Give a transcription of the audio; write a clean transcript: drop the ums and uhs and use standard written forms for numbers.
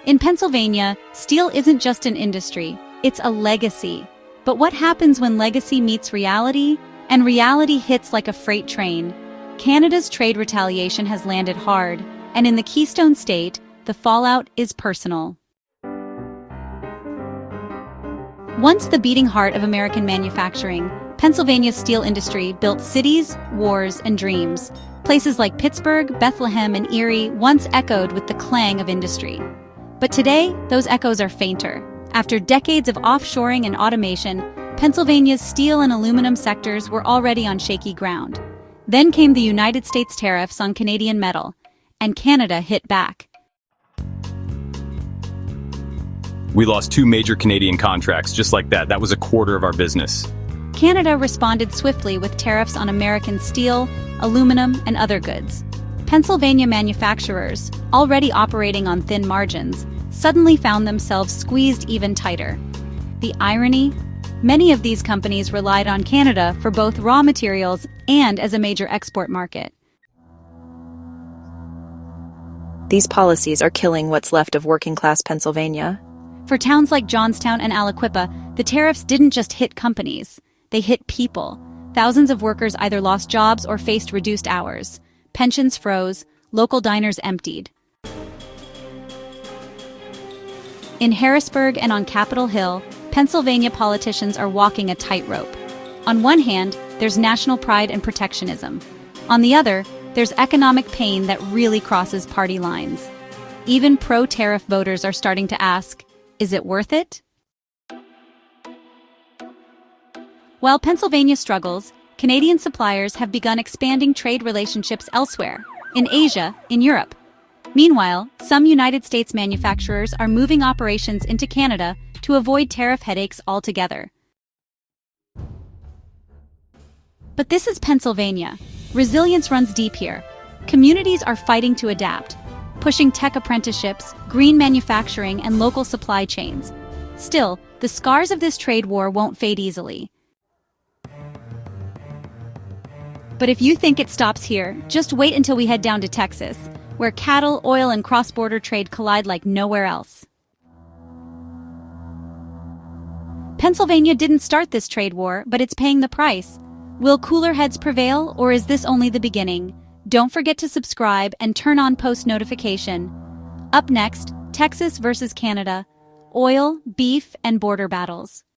In Pennsylvania, steel isn't just an industry, it's a legacy. But what happens when legacy meets reality, and reality hits like a freight train? Canada's trade retaliation has landed hard, and in the Keystone State, the fallout is personal. Once the beating heart of American manufacturing, Pennsylvania's steel industry built cities, wars, and dreams. Places like Pittsburgh, Bethlehem, and Erie once echoed with the clang of industry. But today, those echoes are fainter. After decades of offshoring and automation, Pennsylvania's steel and aluminum sectors were already on shaky ground. Then came the United States tariffs on Canadian metal, and Canada hit back. We lost 2 major Canadian contracts just like that. That was a quarter of our business. Canada responded swiftly with tariffs on American steel, aluminum, and other goods. Pennsylvania manufacturers, already operating on thin margins, suddenly found themselves squeezed even tighter. The irony? Many of these companies relied on Canada for both raw materials and as a major export market. These policies are killing what's left of working-class Pennsylvania. For towns like Johnstown and Aliquippa, the tariffs didn't just hit companies, they hit people. Thousands of workers either lost jobs or faced reduced hours. Pensions froze, local diners emptied. In Harrisburg and on Capitol Hill, Pennsylvania politicians are walking a tightrope. On one hand, there's national pride and protectionism. On the other, there's economic pain that really crosses party lines. Even pro-tariff voters are starting to ask, is it worth it? While Pennsylvania struggles, Canadian suppliers have begun expanding trade relationships elsewhere, in Asia, in Europe. Meanwhile, some United States manufacturers are moving operations into Canada to avoid tariff headaches altogether. But this is Pennsylvania. Resilience runs deep here. Communities are fighting to adapt, pushing tech apprenticeships, green manufacturing, and local supply chains. Still, the scars of this trade war won't fade easily. But if you think it stops here, just wait until we head down to Texas, where cattle, oil, and cross-border trade collide like nowhere else. Pennsylvania didn't start this trade war, but it's paying the price. Will cooler heads prevail, or is this only the beginning? Don't forget to subscribe and turn on post notification. Up next, Texas versus Canada, oil, beef, and border battles.